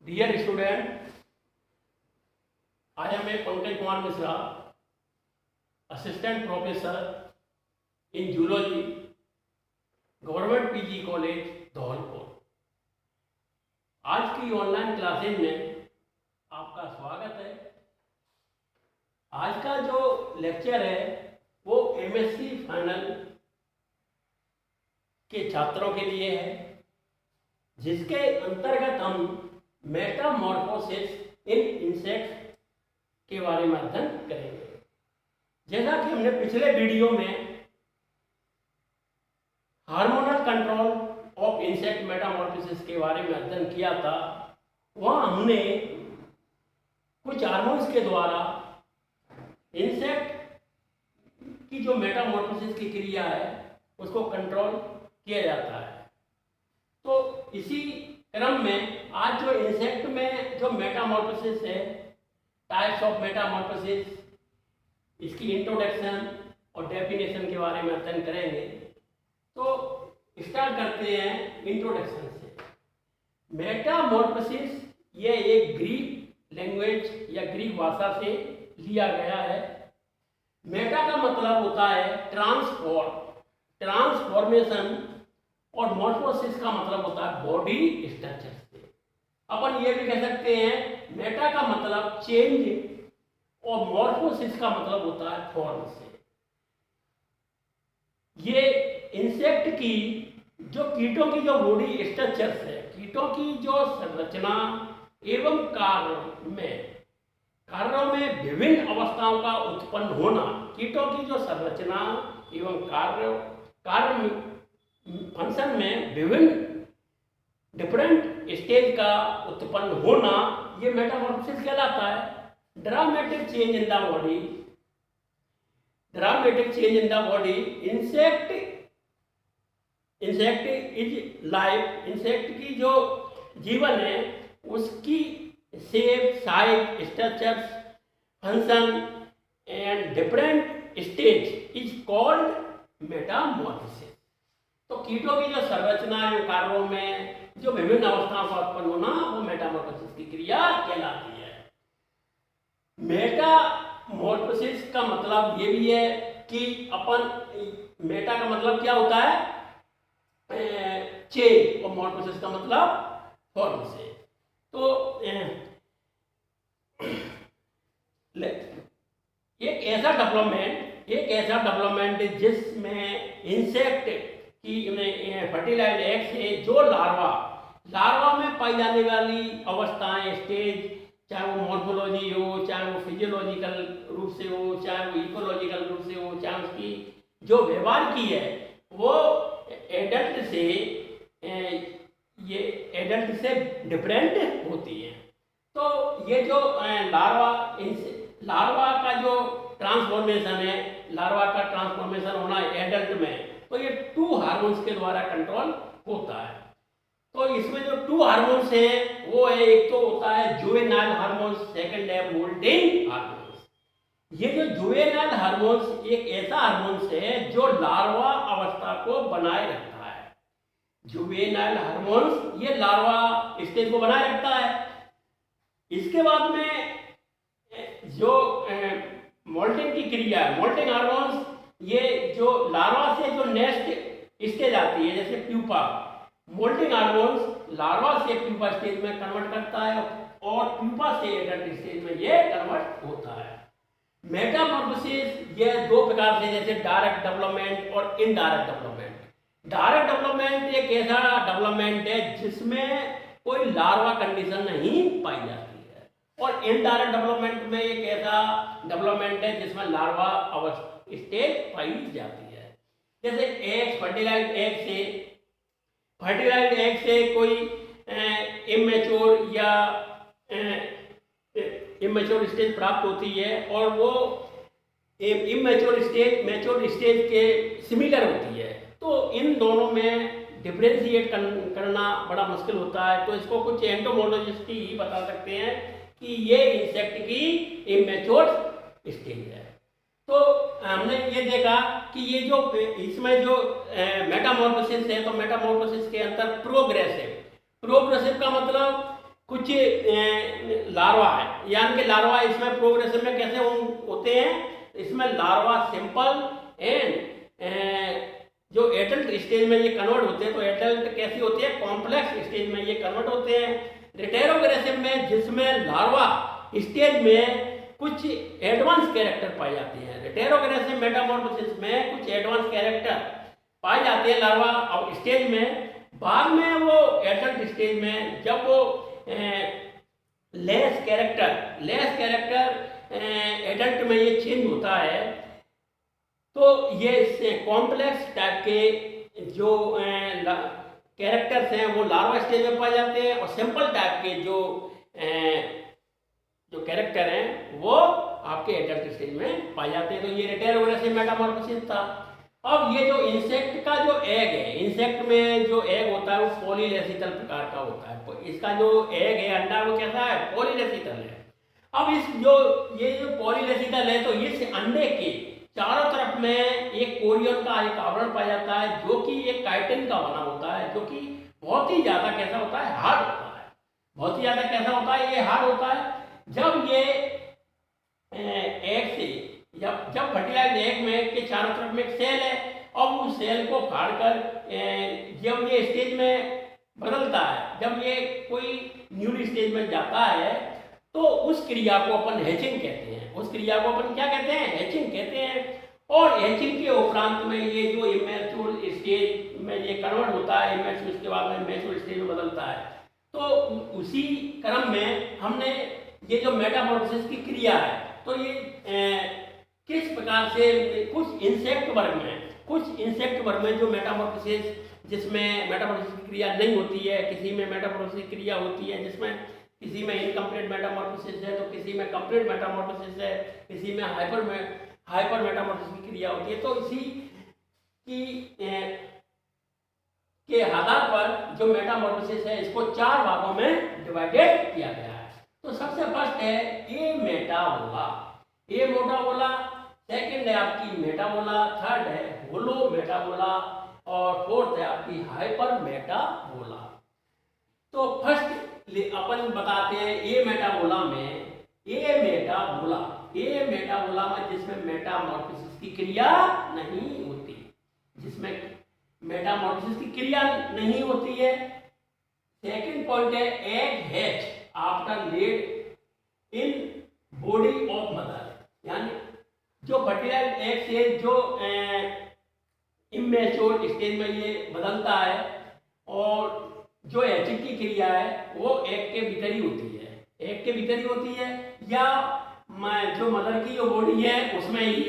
Dear student, I am a Pankaj Kumar Mishra, Assistant Professor in Zoology, Government PG College, Dholpur. आज की online classes में आपका स्वागत है। आज का जो लेक्चर है वो MSc फाइनल के छात्रों के लिए है, जिसके अंतर्गत हम मेटामॉर्फोसिस इन इंसेक्ट्स के बारे में अध्ययन करेंगे। जैसा कि हमने पिछले वीडियो में hormonal control of insect Metamorphosis के बारे में अध्ययन किया था, वहाँ हमने कुछ हार्मोन्स के द्वारा इंसेक्ट की जो मेटामॉर्फोसिस की क्रिया है उसको कंट्रोल किया जाता है। तो इसी क्रम में आज जो इंसेक्ट में जो मेटामॉर्फोसिस है, टाइप्स ऑफ मेटामॉर्फोसिस, इसकी इंट्रोडक्शन और डेफिनेशन के बारे में अध्ययन करेंगे। तो स्टार्ट करते हैं इंट्रोडक्शन से। मेटामॉर्फोसिस ये एक ग्रीक लैंग्वेज या ग्रीक भाषा से लिया गया है। मेटा का मतलब होता है ट्रांसफॉर्मेशन, और मॉर्फोसिस का मतलब होता है बॉडी स्ट्रक्चर से। अपन ये भी कह सकते हैं मेटा का मतलब चेंज और मॉर्फोसिस का मतलब होता है फॉर्म से। ये इंसेक्ट की जो कीटों की जो बॉडी स्ट्रक्चर्स है, कीटों की जो संरचना एवं कार्यों में विभिन्न अवस्थाओं का उत्पन्न होना, कीटों की जो संरचना एवं कार्य फंक्शन में विभिन्न डिफरेंट स्टेज का उत्पन्न होना, ये मेटामॉर्फोसिस कहलाता है। Dramatic change in the body, insect is life, insect की जो जीवन है उसकी shape, size, structures, function and different stage is called Metamorphosis. तो कीटों की जो संरचना है, कार्यों में जो विभिन्न अवस्थाओं का उत्पन्न होना, वो मेटामॉर्फोसिस की क्रिया कहलाती है। मेटामॉर्फोसिस का मतलब ये भी है कि अपन मेटा का मतलब क्या होता है, चेंज, और मॉर्फोसिस का मतलब फॉर्म से। तो एक ऐसा डेवलपमेंट जिसमें इंसेक्ट कि फर्टिलाइज्ड एग से जो लार्वा में पाई जाने वाली अवस्थाएं, स्टेज, चाहे वो मॉर्फोलॉजी हो, चाहे वो फिजियोलॉजिकल रूप से हो, चाहे वो इकोलॉजिकल रूप से हो, चाहे उसकी जो व्यवहार की है वो एडल्ट से डिफरेंट होती है। तो ये जो लार्वा का जो ट्रांसफॉर्मेशन है, लार्वा का ट्रांसफॉर्मेशन होना एडल्ट में, तो ये 2 हार्मोन्स के द्वारा कंट्रोल होता है। तो इसमें जो 2 हार्मोन्स हैं वो है, एक तो होता है जुवेनाइल हार्मोन्स, सेकंड है मोल्टिंग हार्मोन्स। ये जो जुवेनाइल हार्मोन्स एक ऐसा हार्मोन्स है जो लार्वा अवस्था को बनाए रखता है। जुवेनाइल हार्मोन्स ये लार्वा स्टेज को बनाए रखता है। इसके बाद में जो मोल्टिंग की क्रिया है, मोल्टिंग हार्मोन्स, ये जो लार्वा से जो नेक्स्ट स्टेज आती है, जैसे प्यूपा, मोल्टिंग हार्मोन्स लार्वा से प्यूपा स्टेज में कन्वर्ट करता है और प्यूपा से एडल्ट स्टेज में ये कन्वर्ट होता है। मेटामॉर्फोसिस ये 2 प्रकार से, जैसे डायरेक्ट डेवलपमेंट और इनडायरेक्ट डेवलपमेंट। डायरेक्ट डेवलपमेंट एक ऐसा डेवलपमेंट है जिसमें कोई लार्वा कंडीशन नहीं पाई जाती है, और इनडायरेक्ट डेवलपमेंट में एक ऐसा डेवलपमेंट है जिसमें लार्वा अवस्था स्टेज पाई जाती है। जैसे एग, फर्टिलाइज्ड एग से कोई इमेच्योर स्टेज प्राप्त होती है, और वो मैच्योर स्टेज के सिमिलर होती है। तो इन दोनों में डिफ्रेंशिएट करना बड़ा मुश्किल होता है। तो इसको कुछ एंटोमोलॉजिस्ट ही बता सकते हैं कि ये इंसेक्ट की इमेच्योर स्टेज है। तो हमने ये देखा कि ये जो इसमें जो मेटामॉर्फोसिस है, तो मेटामॉर्फोसिस के अंदर प्रोग्रेसिव का मतलब कुछ लार्वा है, यानी कि लार्वा इसमें प्रोग्रेशन में कैसे होते हैं, इसमें लार्वा सिंपल एंड जो एडल्ट स्टेज में ये कन्वर्ट होते हैं, तो एडल्ट कैसी होती है, कॉम्प्लेक्स स्टेज में ये कन्वर्ट होते हैं। रेटेरोग्रेसिव में जिसमें लार्वा स्टेज में कुछ एडवांस कैरेक्टर पाए जाते हैं, रेटेरोग्रेसिव मेटामॉर्फोसिस में कुछ एडवांस कैरेक्टर पाए जाते हैं लार्वा अब स्टेज में। बाद में वो एडल्ट स्टेज में जब वो लेस कैरेक्टर एडल्ट में ये चेंज होता है, तो ये कॉम्प्लेक्स टाइप के जो कैरेक्टर्स हैं वो लार्वा स्टेज में पाए जाते हैं, और सिंपल टाइप के जो कैरेक्टर हैं वो आपके एडल्ट स्टेज में पाए जाते हैं। तो ये रेटेरोग्रेसिव मेटामॉर्फोसिस था। अब ये जो इंसेक्ट का जो एग है, इंसेक्ट में जो एग होता है वो पॉलीलेसिकल प्रकार का होता है, तो इसका जो एग है, अंडा, वो कैसा है, पॉलीलेसिकल है। अब ये जो पॉलीलेसिकल है, तो इस अंडे के चारों तरफ में एक कोरियन का एक आवरण पाया जाता है, जो कि एक काइटिन का बना होता है, जो कि बहुत ही ज्यादा कैसा होता है, हार्ड होता है। बहुत ही ज्यादा कैसा होता है, ये हार्ड होता है। जब ये एग से जब फर्टिलाइज एग में के चारों तरफ में एक सेल है, अब उस सेल को फाड़कर जब ये स्टेज में बदलता है, जब ये कोई न्यू स्टेज में जाता है, तो उस क्रिया को अपन हैचिंग कहते हैं। उस क्रिया को अपन क्या कहते हैं, हैचिंग कहते हैं। और हैचिंग के उपरांत में ये जो इमैच्योर स्टेज में ये कन्वर्ट होता है, इमैच्योर उसके बाद में मैच्योर स्टेज में बदलता है। तो उसी क्रम में हमने ये जो मेटामॉर्फोसिस की क्रिया है, तो ये किस प्रकार से कुछ इंसेक्ट वर्ग में जो मेटामॉर्फोसिस, जिसमें मेटामॉर्फोसिस की क्रिया नहीं होती है, किसी में मेटामॉर्फोसिस की क्रिया होती है, जिसमें किसी में इनकम्प्लीट मेटामॉर्फोसिस है, तो किसी में कंप्लीट मेटामॉर्फोसिस है, किसी में हाइपर मेटामॉर्फोसिस की क्रिया होती है। तो इसी की के आधार पर जो मेटामॉर्फोसिस है, इसको 4 भागों में डिवाइडेड किया गया है। तो सबसे फर्स्ट है ए मेटाबोला, सेकंड है आपकी मेटाबोला, थर्ड है होलो मेटाबोला, और फोर्थ है आपकी हाइपर मेटाबोला। तो फर्स्ट अपन बताते हैं ए मेटाबोला में जिसमें मेटामॉर्फोसिस की क्रिया नहीं होती, सेकंड पॉइंट है egg hatch after laid in body of mother, यानी जो फर्टिलाइज्ड एग से जो इमैच्योर स्टेज में ये बदलता है, और जो हैचिंग की क्रिया है वो एग के भीतर ही होती है, या जो मदर की जो बॉडी है उसमें ही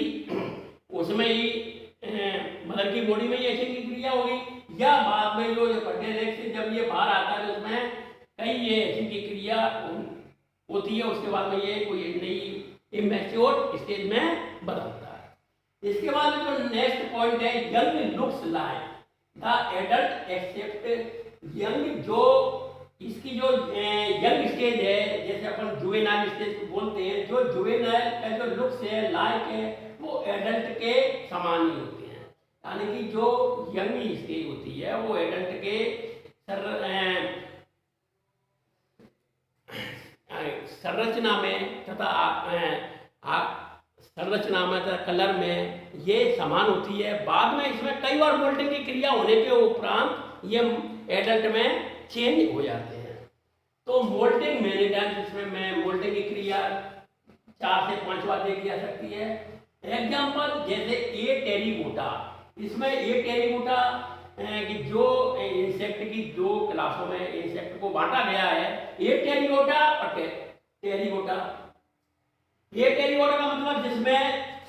मदर की बॉडी में ये हैचिंग की क्रिया होगी, या बाद में जो फर्टिलाइज्ड एग से जब ये बाहर आता है तो उसमें कहीं ये हैचिंग की क्रिया होती है, उसके बाद में ये कोई नई इमैच्योर स्टेज में बदलता है। इसके बाद जो नेक्स्ट पॉइंट है young looks like the adult except young, जो इसकी जो यंग स्टेज है, जैसे अपन जुवेनाइल स्टेज को बोलते हैं, जो जुवेनाइल का जो लुक्स है, लाइक है, वो एडल्ट के समान ही होते हैं, यानी कि जो यंग स्टेज होती है वो एडल्ट के संरचना में तथा कलर में ये समान होती है। बाद में इसमें कई बार मोल्टिंग की क्रिया होने के उपरांत ये एडल्ट में चेंज हो जाते हैं। तो मोल्टिंग मेनी टाइम्स इसमें मोल्टिंग की क्रिया 4 से 5 बार देखी जा सकती है। एग्जाम्पल जैसे ए टेरिकोटा, इसमें ए टेरिकोटा कि जो इंसेक्ट की 2 क्लासों में इंसेक्ट को बांटा गया है, ए टेरिकोटा और टेरिकोटा। ए टेरिकोटा का मतलब जिसमें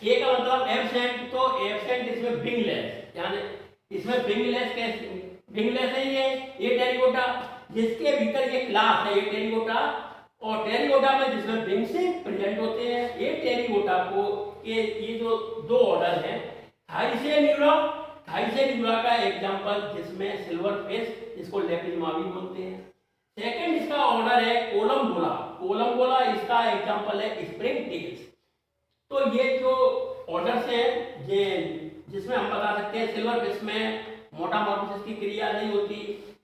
ए का मतलब एब्सेंट, तो एब्सेंट इसमें विंगलेस, यानी इसमें विंगलेस है ये ए टेरिकोटा, जिसके भीतर ये क्लास है ए टेरिकोटा, और टेरिकोटा में जिसमें विंग्स प्रेजेंट होते हैं। ए टेरिकोटा को ये जो 2 ऑर्डर है, थाइसेनिग्रा का एग्जांपल जिसमें सिल्वर फिश, जिसको लेपिजमावी बोलते हैं। सेकंड इसका ऑर्डर है कोलम्बोला, इसका एग्जांपल है स्प्रिंग टेल्स। तो ये जो ऑर्डर्स हैं जिसमें हम बता सकते हैं सिल्वर फिश में मेटामॉर्फोसिस की क्रिया नहीं होती,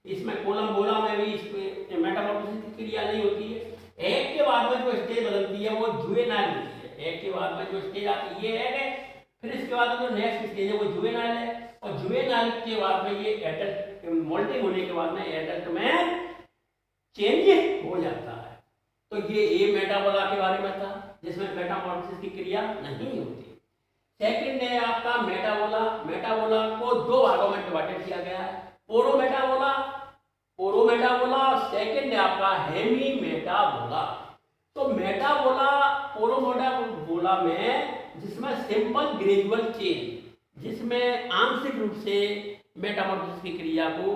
इसमें कोलम्बोला में भी इसमें मेटामॉर्फोसिस की क्रिया नहीं होती है। एग के बाद में जो स्टेज बदलती है वो जुवेनाइल होती है। एग के बाद में जो स्टेज आती है ये एग है, फिर इसके बाद जो नेक्स्ट स्टेज है वो जुवेनाइल है, और जुवेनाइल के बाद में ये एडल्ट मोल्टिंग होने के बाद में एडल्ट में चेंज हो जाता है। तो ये ए मेटाबोला के बारे में था जिसमें मेटामॉर्फोसिस की क्रिया नहीं होती। सेकंड है आपका मेटाबोला। मेटाबोला को दो भागों में डिवाइडेड किया गया है, पोरोमेटाबोला, पोरोमेटाबोला, सेकंड है आपका हेमी मेटाबोला। तो मेटाबोला पोरोमेटाबोला में जिसमें सिंपल ग्रेजुअल चेंज, जिसमें आंशिक रूप से मेटामॉर्फोसिस की क्रिया को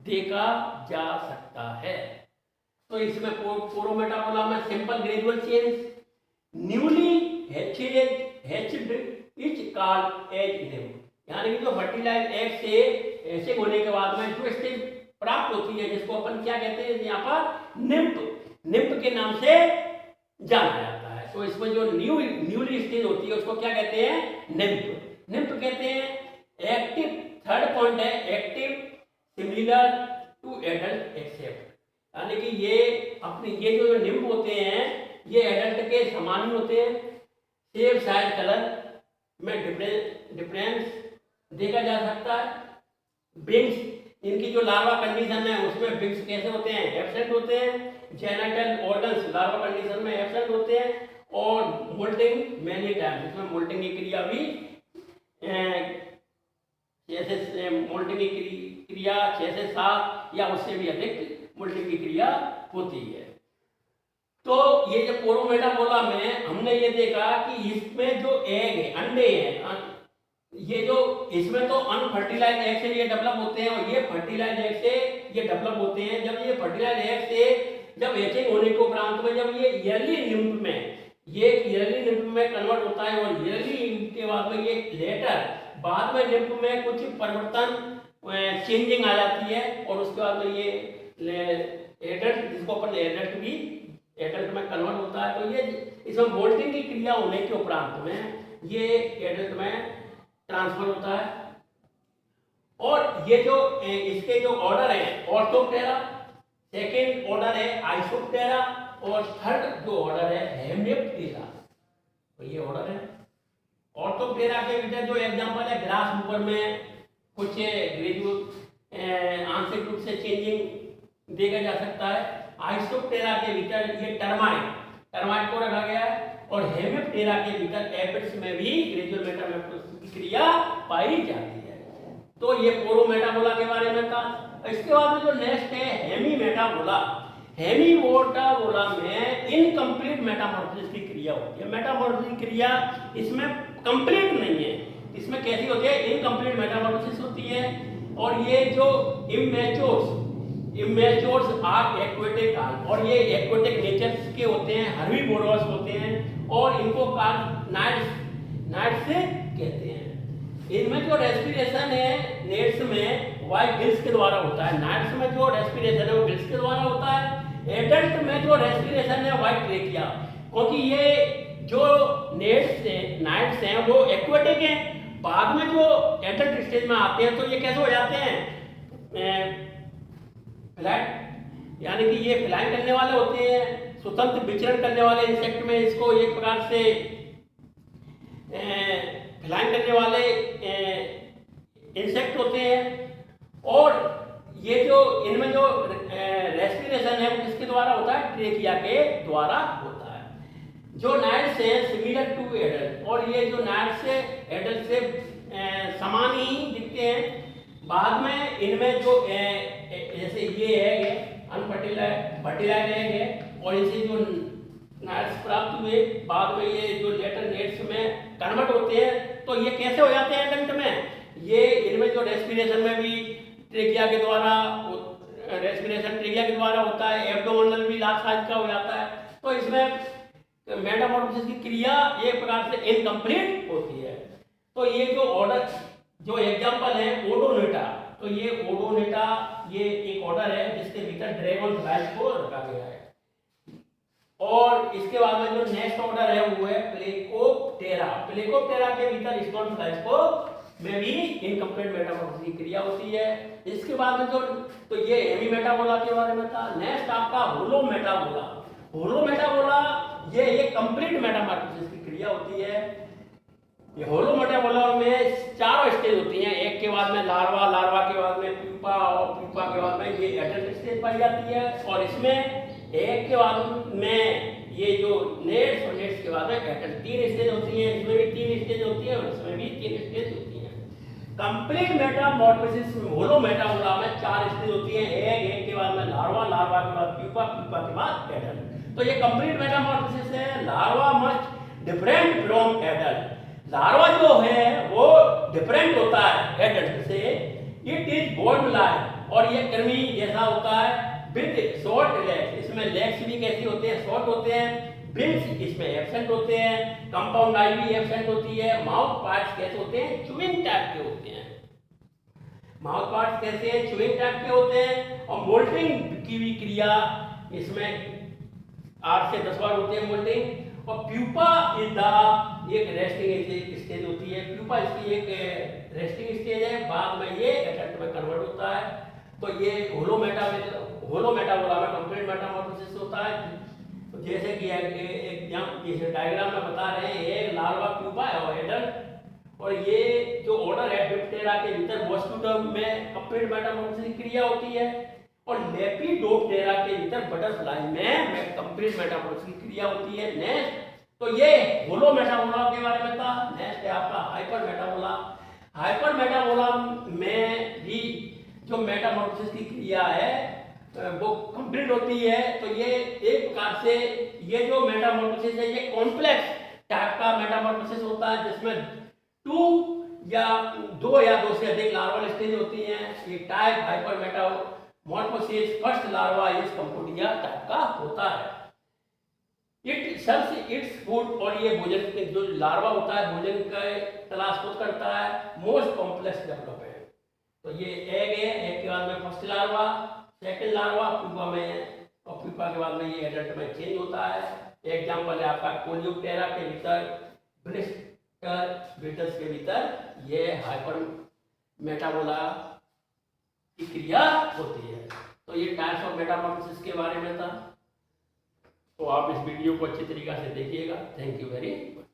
देखा जा सकता है। तो इसमें पोरोमेटाबोला में simple gradual change, newly hatched is called as nymph, यानी कि जो फर्टिलाइज्ड एग से हैचिंग होने के बाद में जो स्टेज प्राप्त होती है जिसको अपन क्या कहते हैं यहाँ पर निम्फ, निम्फ के नाम से जाना जाता है। तो इसमें जो न्यूली स्टेज होती है उसको क्या कहते हैं, निम्फ। निम्फ कहते हैं एक्टिव, थर्ड पॉइंट है active similar to adult except, यानी कि ये अपने ये जो निम्फ होते हैं ये एडल्ट के समान ही होते हैं। सेम साइज कलर में डिफरेंस देखा जा सकता है। विंग्स, इनकी जो लार्वा कंडीशन है उसमें विंग्स कैसे होते हैं, एब्सेंट होते हैं। जेनिटल ऑर्गन्स लार्वा कंडीशन में एब्सेंट होते हैं। और मोल्टिंग मैनी टाइम्स, इसमें मोल्टिंग की क्रिया भी जैसे मोल्टिंग की क्रिया 6 से 7 या उससे भी अधिक मोल्टिंग की क्रिया होती है। तो ये जो पोरोमेटाबोला में हमने ये देखा कि इसमें जो एग है, अंडे हैं, ये जो इसमें तो अनफर्टिलाइज्ड एग से ये डेवलप होते हैं और ये फर्टिलाइज्ड एग से ये डेवलप होते हैं। जब ये फर्टिलाइज्ड एग से जब हैचिंग होने के उपरांत में जब ये ईयरली निम्फ में, ये ईयरली निम्फ में कन्वर्ट होता है और ईयरली के बाद में ये लेटर बाद में निम्फ में कुछ परिवर्तन चेंजिंग आ जाती है और उसके बाद में ये एडल्ट, जिसको अपन एडल्ट भी एडल्ट में कन्वर्ट होता है। तो ये इसमें मोल्टिंग की क्रिया होने के उपरांत में ये एडल्ट में ट्रांसफर होता है। और ये जो इसके जो ऑर्डर है ऑर्थोप्टेरा, सेकेंड ऑर्डर है आइसोप्टेरा और थर्ड जो ऑर्डर है हेमिप्टेरा। तो ये ऑर्डर है। ऑर्थोप्टेरा के भीतर जो एग्जांपल है ग्रास ऊपर में कुछ ग्रेजुअल आंशिक रूप से चेंजिंग देखा जा सकता है। आइसोप्टेरा के भीतर ये टर्माइट को रखा गया है और हेमिप्टेरा के भीतर एपिड्स में भी ग्रेजुअल मेटामॉर्फोसिस की क्रिया पाई जाती है। तो ये पोरोमेटाबोला के बारे में था। इसके बाद में जो नेक्स्ट है हेमीमेटाबोला। हेमीमेटाबोला में इनकम्प्लीट मेटामॉर्फोसिस की क्रिया होती है। मेटामॉर्फोसिस की क्रिया इसमें कंप्लीट नहीं है, इसमें कैसी होती है, इनकम्प्लीट मेटामॉर्फोसिस होती है। और ये जो इमेच्योर्स आर एक्वेटिक, और ये एक्वेटिक नेचर के होते हैं, हर्बीवोरस होते हैं और इनको नाइट्स से कहते हैं। इनमें जो रेस्पिरेशन है नेट्स में वाइट गिल्स के द्वारा होता है। नाइट्स में जो रेस्पिरेशन है वो गिल्स के द्वारा होता है। एडल्ट में जो रेस्पिरेशन है वाइट ट्रेकिया, क्योंकि ये जो नाइट्स हैं वो एक्वेटिक हैं। बाद में जो एडल्ट स्टेज में आते हैं तो ये कैसे हो जाते हैं, फ्लाइट, यानी कि ये फ्लाइंग करने वाले होते हैं, स्वतंत्र विचरण करने वाले इंसेक्ट में इसको एक प्रकार से फ्लाइंग करने वाले इंसेक्ट होते हैं। और ये जो इनमें जो रेस्पिरेशन है वो किसके द्वारा होता है, ट्रेकिया के द्वारा होता है। जो नाइट्स हैं सिमिलर टू एडल्ट, और ये जो नाइट्स से एडल्ट से समान ही दिखते हैं। बाद में इनमें जो जैसे ये है फर्टिलाइज्ड एग है और इनसे जो नाइट्स प्राप्त हुए बाद में ये जो लेटर नेट्स में कन्वर्ट होते हैं। तो ये कैसे हो जाते हैं एडल्ट में, ये इनमें जो रेस्पिरेशन में भी ट्रेकिया के द्वारा, रेस्पिरेशन ट्रेकिया के द्वारा होता है, एब्डोमिनल भी लार्ज साइज का हो जाता है। तो इसमें मेटामॉर्फोसिस की क्रिया एक प्रकार से इनकम्प्लीट होती है। तो ये जो ऑर्डर जो एग्जांपल है ओडोनेटा, तो ये ओडोनेटा ये एक ऑर्डर है जिसके भीतर ड्रैगन फ्लाइज को रखा गया है। और इसके बाद में जो नेक्स्ट ऑर्डर है वो है प्लेकोप्टेरा। प्लेकोप्टेरा के भीतर स्टोन फ्लाइज को में भी इनकम्प्लीट मेटामॉर्फोसिस की क्रिया होती है। इसके बाद में जो तो ये हेमी मेटाबोला के बारे में था। नेक्स्ट आपका होलो मेटाबोला। होलो मेटाबोला ये कंप्लीट मेटामॉर्फोसिस की क्रिया होती है। ये होलो मेटाबोला में 4 स्टेज होती हैं। एक के बाद में लार्वा, लार्वा के बाद में प्यूपा और प्यूपा के बाद में ये एडल्ट स्टेज पाई जाती है। और इसमें एक के बाद में ये जो नेट्स और नेट्स के बाद में एडल्ट 3 स्टेज होती हैं। इसमें भी 3 स्टेज होती है और इसमें भी 3 स्टेज होती हैं। कंप्लीट मेटामॉर्फोसिस होलो मेटाबोला में 4 स्टेज होती हैं। एक के बाद में लार्वा, लार्वा के बाद प्यूपा, प्यूपा के बाद एडल्ट। तो ये कंप्लीट मेटामॉर्फोसिस है। Larva must different from adult. Larva जो है वो डिफरेंट होता है एडल्ट से। इट इज बोर्ड लाइक और ये कृमि जैसा होता है विद शॉर्ट लेग्स। इसमें लेग्स भी कैसे होते हैं? शॉर्ट होते हैं। बिल्स इसमें एब्सेंट होते हैं। कंपाउंड आई भी एब्सेंट होती है। माउथ पार्ट्स कैसे होते हैं? च्युइंग टाइप के होते हैं। माउथ पार्ट्स कैसे हैं? च्युइंग टाइप के होते हैं। और मोल्टिंग की भी क्रिया इसमें 8 से 10 बार होती है मोल्टिंग। और प्यूपा इज द एक रेस्टिंग स्टेज होती है। प्यूपा इसकी एक रेस्टिंग स्टेज है। बाद में ये एडल्ट में कन्वर्ट होता है। तो ये होलो मेटाबोला में कंप्लीट मेटामॉर्फोसिस होता है। तो जैसे कि जैसे डायग्राम में बता रहे हैं, ये लार्वा, प्यूपा है और एडल्ट। और ये जो ऑर्डर है डिप्टेरा के भीतर मॉस्किटो में कंप्लीट मेटामॉर्फोसिस की क्रिया होती है। और लेपिडोप्टेरा के भीतर बटरफ्लाई में कंप्लीट मेटामॉर्फोसिस की क्रिया होती है। नेक्स्ट तो ये होलो मेटाबोला के बारे में था। नेक्स्ट है आपका हाइपर मेटाबोला। हाइपर मेटाबोला में भी जो मेटामॉर्फोसिस की क्रिया है वो कंप्लीट होती है। तो ये एक प्रकार से ये जो मेटामॉर्फोसिस है ये कॉम्प्लेक्स टाइप का मेटामॉर्फोसिस होता है, जिसमें 2 या 2 से अधिक लार्वल स्टेज होती हैं। ये type hyper Metamorphosis first larva इस कंपोडिया टाइप का होता है। इट सर्व्स इट्स फूड और ये भोजन जो लार्वा होता है भोजन का तलाश खुद करता है। Most complex development. तो ये एग है। एग के बाद में first larva, second larva, pupa में और प्यूपा के बाद में ये एडल्ट में चेंज होता है। एग्जांपल है आपका कोलियोप्टेरा के भीतर, ब्लिस्टर बीटल्स के भीतर ये हाइपर मेटाबोला की क्रिया होती है। तो ये टाइप्स ऑफ मेटामॉर्फोसिस के बारे में था। तो आप इस वीडियो को अच्छी तरीके से देखिएगा। Thank you very much.